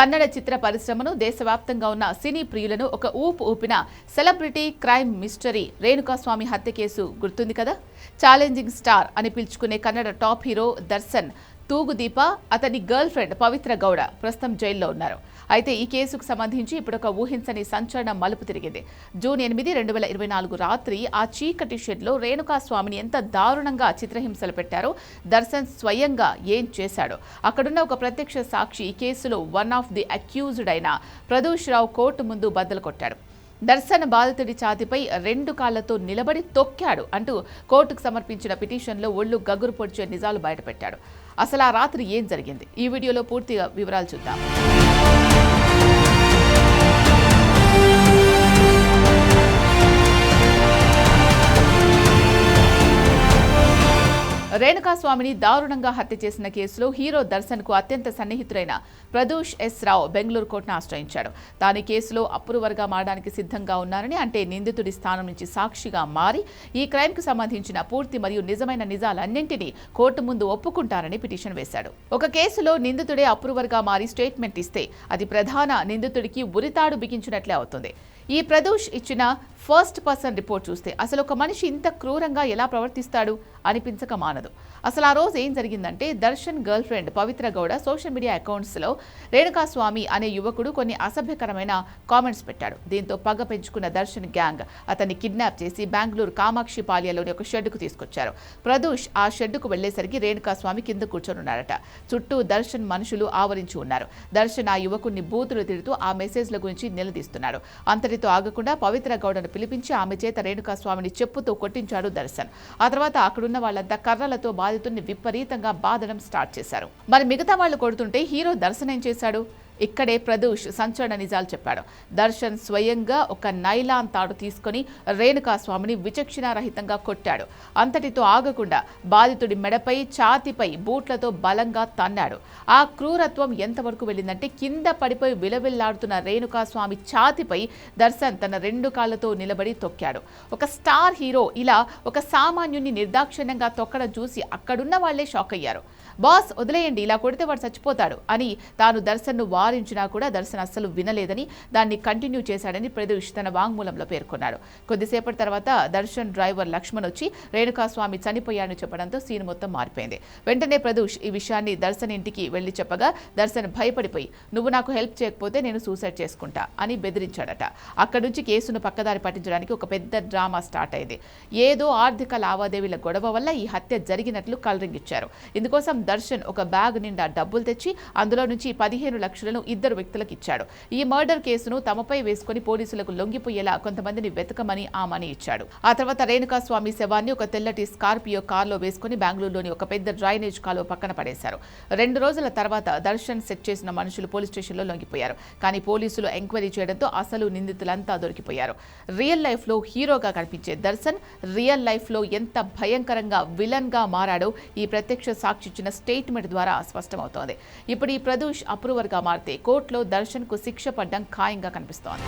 కన్నడ చిత్ర పరిశ్రమను దేశవ్యాప్తంగా ఉన్న సినీ ప్రియులను ఒక ఊపిన సెలబ్రిటీ క్రైమ్ మిస్టరీ రేణుకాస్వామి హత్య కేసు గుర్తుంది కదా. ఛాలెంజింగ్ స్టార్ అని పిలుచుకునే కన్నడ టాప్ హీరో దర్శన్ తూగుదీప అతని గర్ల్ ఫ్రెండ్ పవిత్ర గౌడ ప్రస్తుతం జైల్లో ఉన్నారు. అయితే ఈ కేసుకు సంబంధించి ఇప్పుడు ఒక ఊహించని సంచలనం మలుపు తిరిగింది. జూన్ 8, 2024 రాత్రి ఆ చీకటి షెడ్లో రేణుకాస్వామిని ఎంత దారుణంగా చిత్రహింసలు పెట్టారో, దర్శన్ స్వయంగా ఏం చేశాడో అక్కడున్న ఒక ప్రత్యక్ష సాక్షి ఈ కేసులో వన్ ఆఫ్ ది అక్యూజ్డ్ అయిన ప్రదోష్ రావు కోర్టు ముందు బద్దలు కొట్టాడు. దర్శన్ బాధితుడి ఛాతిపై 2 కాళ్లతో నిలబడి తొక్కాడు అంటూ కోర్టుకు సమర్పించిన పిటిషన్లో ఒళ్ళు గగురు పొడిచే నిజాలు బయటపెట్టాడు. అసలు ఆ రాత్రి ఏం జరిగింది? ఈ వీడియోలో పూర్తిగా వివరాలు చూద్దాం. రేణుకాస్వామిని దారుణంగా హత్య చేసిన కేసులో హీరో దర్శన్ కు అత్యంత సన్నిహితుడైన ప్రదోష్ ఎస్ రావు బెంగళూరు కోర్టును ఆశ్రయించాడు. తాను కేసులో అప్రూవర్గా మారడానికి సిద్ధంగా ఉన్నారని, అంటే నిందితుడి స్థానం నుంచి సాక్షిగా మారి ఈ క్రైమ్ కు సంబంధించిన పూర్తి మరియు నిజమైన నిజాలన్నింటినీ కోర్టు ముందు ఒప్పుకుంటారని పిటిషన్ వేశాడు. ఒక కేసులో నిందితుడే అప్రూవర్గా మారి స్టేట్మెంట్ ఇస్తే అది ప్రధాన నిందితుడికి ఉరితాడు బిగించినట్లే అవుతుంది. ఈ ప్రదోష్ ఇచ్చిన ఫస్ట్ పర్సన్ రిపోర్ట్ చూస్తే అసలు ఒక మనిషి ఇంత క్రూరంగా ఎలా ప్రవర్తిస్తాడు అనిపించక మానదు. అసలు ఆ రోజు ఏం జరిగిందంటే, దర్శన్ గర్ల్ ఫ్రెండ్ పవిత్ర గౌడ సోషల్ మీడియా అకౌంట్స్లో రేణుకాస్వామి అనే యువకుడు కొన్ని అసభ్యకరమైన కామెంట్స్ పెట్టాడు. దీంతో పగ పెంచుకున్న దర్శన్ గ్యాంగ్ అతన్ని కిడ్నాప్ చేసి బెంగళూరు కామాక్షి పాల్యలోని ఒక షెడ్డుకు తీసుకొచ్చారు. ప్రదోష్ ఆ షెడ్డుకు వెళ్లేసరికి రేణుకాస్వామి కింద కూర్చొనున్నారట. చుట్టూ దర్శన్ మనుషులు ఆవరించి ఉన్నారు. దర్శన్ ఆ యువకుడిని బూతులు తిడుతూ ఆ మెసేజ్ల గురించి నిలదీస్తున్నాడు. అంతటితో ఆగకుండా పవిత్ర గౌడను పిలిపించి ఆమె చేత రేణుకాస్వామిని చెప్పుతో కొట్టించాడు దర్శన్. ఆ తర్వాత అక్కడున్న వాళ్ళంతా కర్రలతో బాధితుడిని విపరీతంగా బాధడం స్టార్ట్ చేశారు. మరి మిగతా వాళ్ళు కొడుతుంటే హీరో దర్శన్ ఏం చేశాడు? ఇక్కడే ప్రదోష్ సంచలన నిజాలు చెప్పాడు. దర్శన్ స్వయంగా ఒక నైలాన్ తాడు తీసుకుని రేణుకాస్వామిని విచక్షణారహితంగా కొట్టాడు. అంతటితో ఆగకుండా బాధితుడి మెడపై, ఛాతిపై బూట్లతో బలంగా తన్నాడు. ఆ క్రూరత్వం ఎంతవరకు వెళ్ళిందంటే, కింద పడిపోయి విలవిల్లాడుతున్న రేణుకాస్వామి ఛాతిపై దర్శన్ తన 2 కాళ్లతో నిలబడి తొక్కాడు. ఒక స్టార్ హీరో ఇలా ఒక సామాన్యుని నిర్దాక్షిణ్యంగా తొక్కడం చూసి అక్కడున్న వాళ్లే షాక్ అయ్యారు. బాస్ వదిలేయండి, ఇలా కొడితే వాడు చచ్చిపోతాడు అని తాను దర్శన్ను వారించినా కూడా దర్శన్ అస్సలు వినలేదని, దాన్ని కంటిన్యూ చేశాడని ప్రదోష్ తన వాంగ్మూలంలో పేర్కొన్నాడు. కొద్దిసేపటి తర్వాత దర్శన్ డ్రైవర్ లక్ష్మణ్ వచ్చి రేణుకాస్వామి చనిపోయాడని చెప్పడంతో సీన్ మొత్తం మారిపోయింది. వెంటనే ప్రదోష్ ఈ విషయాన్ని దర్శన్ ఇంటికి వెళ్లి చెప్పగా దర్శన్ భయపడిపోయి, నువ్వు నాకు హెల్ప్ చేయకపోతే నేను సూసైడ్ చేసుకుంటా అని బెదిరించాడట. అక్కడి నుంచి కేసును పక్కదారి పట్టించడానికి ఒక పెద్ద డ్రామా స్టార్ట్ అయింది. ఏదో ఆర్థిక లావాదేవీల గొడవ వల్ల ఈ హత్య జరిగినట్లు కలరింగిచ్చారు. ఇందుకోసం దర్శన్ ఒక బ్యాగ్ నిండా డబ్బులు తెచ్చి అందులో నుంచి 15 లక్షలను 2 వ్యక్తులకు ఇచ్చాడు. ఈ మర్డర్ కేసును తమపై వేసుకుని పోలీసులకు లొంగిపోయేలా కొంతమందిని వెతకమని ఆ మనీ ఇచ్చాడు. ఆ తర్వాత రేణుకాస్వామి శవాన్ని ఒక తెల్లటి స్కార్పియో కార్లో వేసుకుని బెంగళూరులోని ఒక పెద్ద డ్రైనేజ్ కాలువ పక్కన పడేశారు. 2 రోజుల తర్వాత దర్శన్ సెట్ చేసిన మనుషులు పోలీస్ స్టేషన్లో లొంగిపోయారు. కానీ పోలీసులు ఎంక్వైరీ చేయడంతో అసలు నిందితులంతా దొరికిపోయారు. రియల్ లైఫ్ లో హీరోగా కనిపించే దర్శన్ రియల్ లైఫ్ లో ఎంత భయంకరంగా విలన్ గా మారాడో ఈ ప్రత్యక్ష సాక్షి ఇచ్చిన స్టేట్మెంట్ ద్వారా స్పష్టమవుతోంది. ఇప్పుడు ఈ ప్రదోష్ అప్రూవర్గా మారితే కోర్టులో దర్శన్ కు శిక్ష పడ్డం ఖాయంగా కనిపిస్తోంది.